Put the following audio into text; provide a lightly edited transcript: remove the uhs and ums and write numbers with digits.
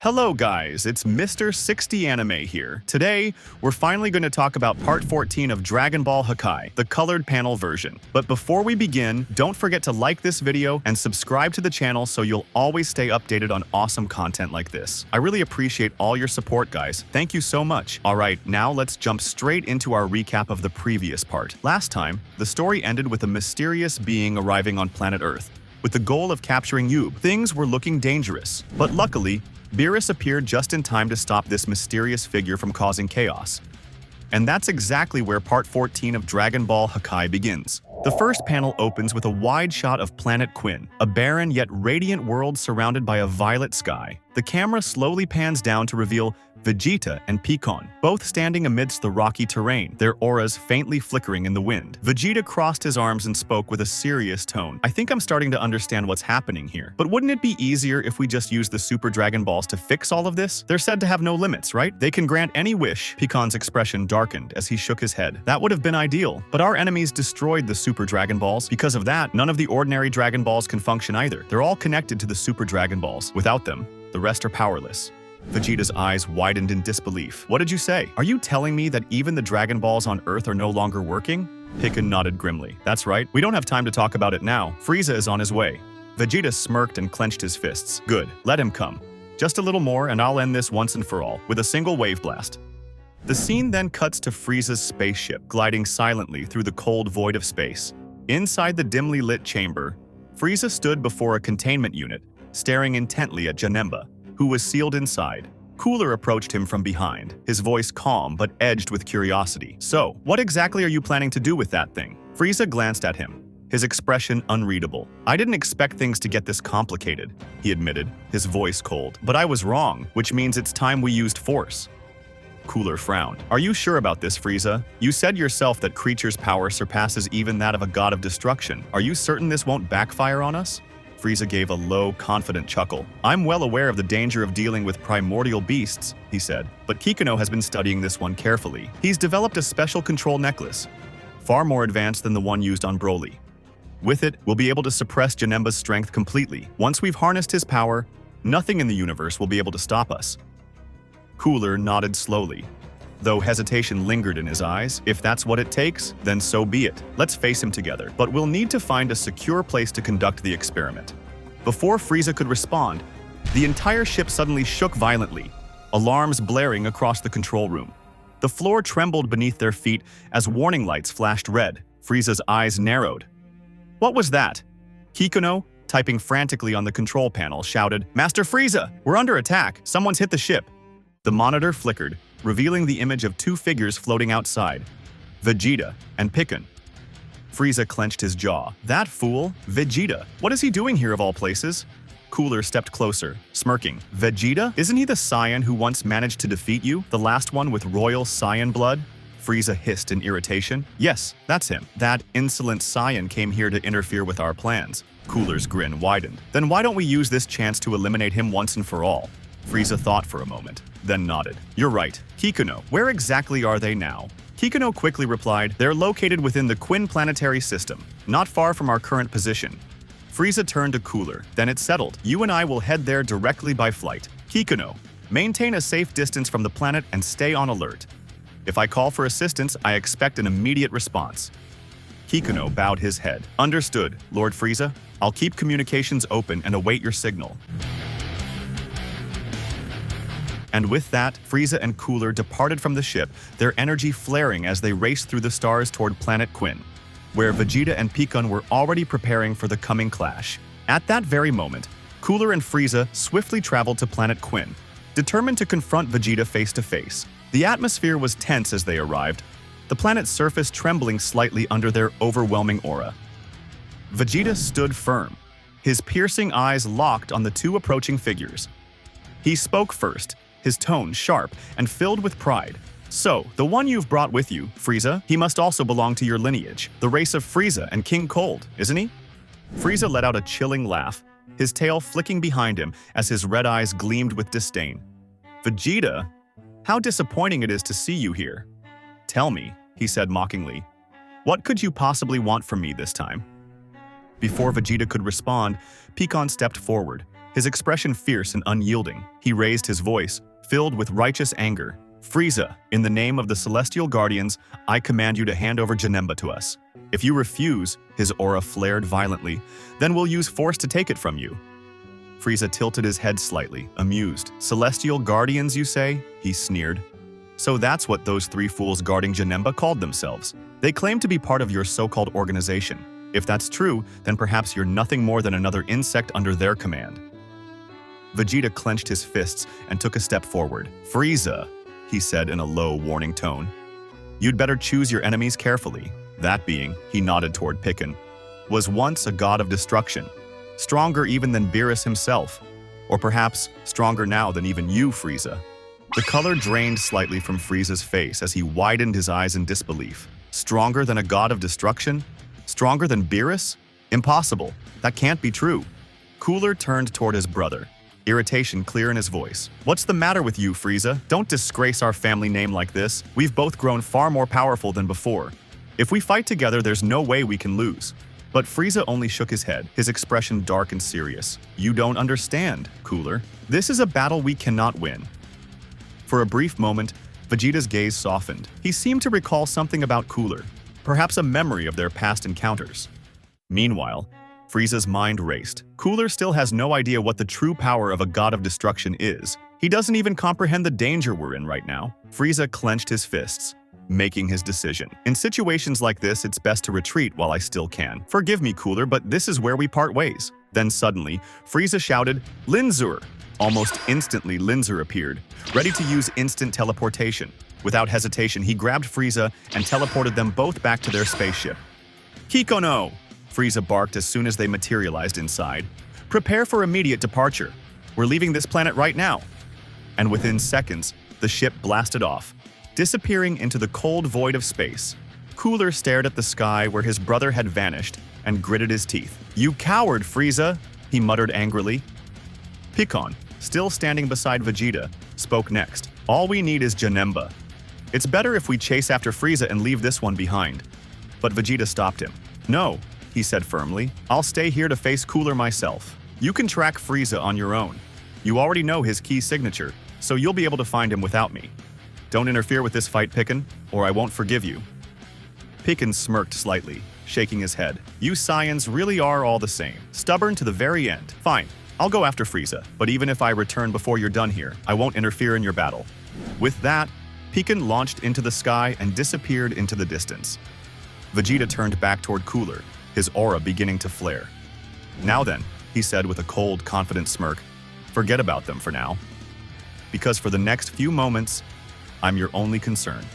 Hello guys, it's Mr. 60 Anime here. Today, we're finally going to talk about part 14 of Dragon Ball Hakai, the colored panel version. But before we begin, don't forget to like this video and subscribe to the channel so you'll always stay updated on awesome content like this. I really appreciate all your support, guys. Thank you so much. Alright, now let's jump straight into our recap of the previous part. Last time, the story ended with a mysterious being arriving on planet Earth, with the goal of capturing Yub. Things were looking dangerous, but luckily, Beerus appeared just in time to stop this mysterious figure from causing chaos. And that's exactly where part 14 of Dragon Ball Hakai begins. The first panel opens with a wide shot of Planet Quinn, a barren yet radiant world surrounded by a violet sky. The camera slowly pans down to reveal Vegeta and Piccon, both standing amidst the rocky terrain, their auras faintly flickering in the wind. Vegeta crossed his arms and spoke with a serious tone. I think I'm starting to understand what's happening here. But wouldn't it be easier if we just used the Super Dragon Balls to fix all of this? They're said to have no limits, right? They can grant any wish. Piccon's expression darkened as he shook his head. That would have been ideal, but our enemies destroyed the Super Dragon Balls. Because of that, none of the ordinary Dragon Balls can function either. They're all connected to the Super Dragon Balls. Without them, the rest are powerless. Vegeta's eyes widened in disbelief. What did you say? Are you telling me that even the Dragon Balls on Earth are no longer working? Piccon nodded grimly. That's right. We don't have time to talk about it now. FRIEZA is on his way. Vegeta smirked and clenched his fists. Good. Let him come. Just a little more and I'll end this once and for all, with a single wave blast. The scene then cuts to Frieza's spaceship, gliding silently through the cold void of space. Inside the dimly lit chamber, Frieza stood before a containment unit, staring intently at Janemba, who was sealed inside. Cooler approached him from behind, his voice calm but edged with curiosity. So, what exactly are you planning to do with that thing? Frieza glanced at him, his expression unreadable. I didn't expect things to get this complicated, he admitted, his voice cold. But I was wrong, which means it's time we used force. Cooler frowned. Are you sure about this, Frieza? You said yourself that creature's power surpasses even that of a god of destruction. Are you certain this won't backfire on us? Frieza gave a low, confident chuckle. I'm well aware of the danger of dealing with primordial beasts, he said, but Kikuno has been studying this one carefully. He's developed a special control necklace, far more advanced than the one used on Broly. With it, we'll be able to suppress Janemba's strength completely. Once we've harnessed his power, nothing in the universe will be able to stop us. Cooler nodded slowly, though hesitation lingered in his eyes. If that's what it takes, then so be it. Let's face him together. But we'll need to find a secure place to conduct the experiment. Before Frieza could respond, the entire ship suddenly shook violently, alarms blaring across the control room. The floor trembled beneath their feet as warning lights flashed red. Frieza's eyes narrowed. What was that? Kikuno, typing frantically on the control panel, shouted, Master Frieza, we're under attack. Someone's hit the ship. The monitor flickered, revealing the image of two figures floating outside, Vegeta and Piccon. Frieza clenched his jaw. That fool? Vegeta? What is he doing here of all places? Cooler stepped closer, smirking. Vegeta? Isn't he the Saiyan who once managed to defeat you? The last one with royal Saiyan blood? Frieza hissed in irritation. Yes, that's him. That insolent Saiyan came here to interfere with our plans. Cooler's grin widened. Then why don't we use this chance to eliminate him once and for all? Frieza thought for a moment, then nodded. You're right. Kikuno, where exactly are they now? Kikuno quickly replied, they're located within the Quinn planetary system, not far from our current position. Frieza turned to Cooler. Then it's settled. You and I will head there directly by flight. Kikuno, maintain a safe distance from the planet and stay on alert. If I call for assistance, I expect an immediate response. Kikuno bowed his head. Understood, Lord Frieza. I'll keep communications open and await your signal. And with that, Frieza and Cooler departed from the ship, their energy flaring as they raced through the stars toward Planet Quinn, where Vegeta and Piccon were already preparing for the coming clash. At that very moment, Cooler and Frieza swiftly traveled to Planet Quinn, determined to confront Vegeta face to face. The atmosphere was tense as they arrived, the planet's surface trembling slightly under their overwhelming aura. Vegeta stood firm, his piercing eyes locked on the two approaching figures. He spoke first, his tone sharp and filled with pride. So, the one you've brought with you, Frieza, he must also belong to your lineage, the race of Frieza and King Cold, isn't he? Frieza let out a chilling laugh, his tail flicking behind him as his red eyes gleamed with disdain. Vegeta, how disappointing it is to see you here. Tell me, he said mockingly, what could you possibly want from me this time? Before Vegeta could respond, Piccon stepped forward, his expression fierce and unyielding. He raised his voice, filled with righteous anger. "Frieza, in the name of the Celestial Guardians, I command you to hand over Janemba to us. If you refuse," his aura flared violently, "then we'll use force to take it from you." Frieza tilted his head slightly, amused. "Celestial Guardians, you say?" he sneered. "So that's what those three fools guarding Janemba called themselves. They claim to be part of your so-called organization. If that's true, then perhaps you're nothing more than another insect under their command." Vegeta clenched his fists and took a step forward. "Frieza," he said in a low, warning tone, "you'd better choose your enemies carefully." That being, he nodded toward Picken, was once a god of destruction, stronger even than Beerus himself, or perhaps stronger now than even you, Frieza. The color drained slightly from Frieza's face as he widened his eyes in disbelief. Stronger than a god of destruction? Stronger than Beerus? Impossible. That can't be true. Cooler turned toward his brother, irritation clear in his voice. "What's the matter with you, Frieza? Don't disgrace our family name like this. We've both grown far more powerful than before. If we fight together, there's no way we can lose." But Frieza only shook his head, his expression dark and serious. "You don't understand, Cooler. This is a battle we cannot win." For a brief moment, Vegeta's gaze softened. He seemed to recall something about Cooler, perhaps a memory of their past encounters. Meanwhile, Frieza's mind raced. Cooler still has no idea what the true power of a god of destruction is. He doesn't even comprehend the danger we're in right now. Frieza clenched his fists, making his decision. "In situations like this, it's best to retreat while I still can. Forgive me, Cooler, but this is where we part ways." Then suddenly, Frieza shouted, "Linzur!" Almost instantly, Linzur appeared, ready to use instant teleportation. Without hesitation, he grabbed Frieza and teleported them both back to their spaceship. "Kikono!" Frieza barked as soon as they materialized inside. "Prepare for immediate departure. We're leaving this planet right now." And within seconds, the ship blasted off, disappearing into the cold void of space. Cooler stared at the sky where his brother had vanished and gritted his teeth. "You coward, Frieza!" he muttered angrily. Pickon, still standing beside Vegeta, spoke next. "All we need is Janemba. It's better if we chase after Frieza and leave this one behind." But Vegeta stopped him. "No," he said firmly. "I'll stay here to face Cooler myself. You can track Frieza on your own. You already know his key signature, so you'll be able to find him without me. Don't interfere with this fight, Picken, or I won't forgive you." Picken smirked slightly, shaking his head. "You Saiyans really are all the same. Stubborn to the very end. Fine, I'll go after Frieza, but even if I return before you're done here, I won't interfere in your battle." With that, Picken launched into the sky and disappeared into the distance. Vegeta turned back toward Cooler, his aura beginning to flare. "Now then," he said with a cold, confident smirk, "forget about them for now. Because for the next few moments, I'm your only concern."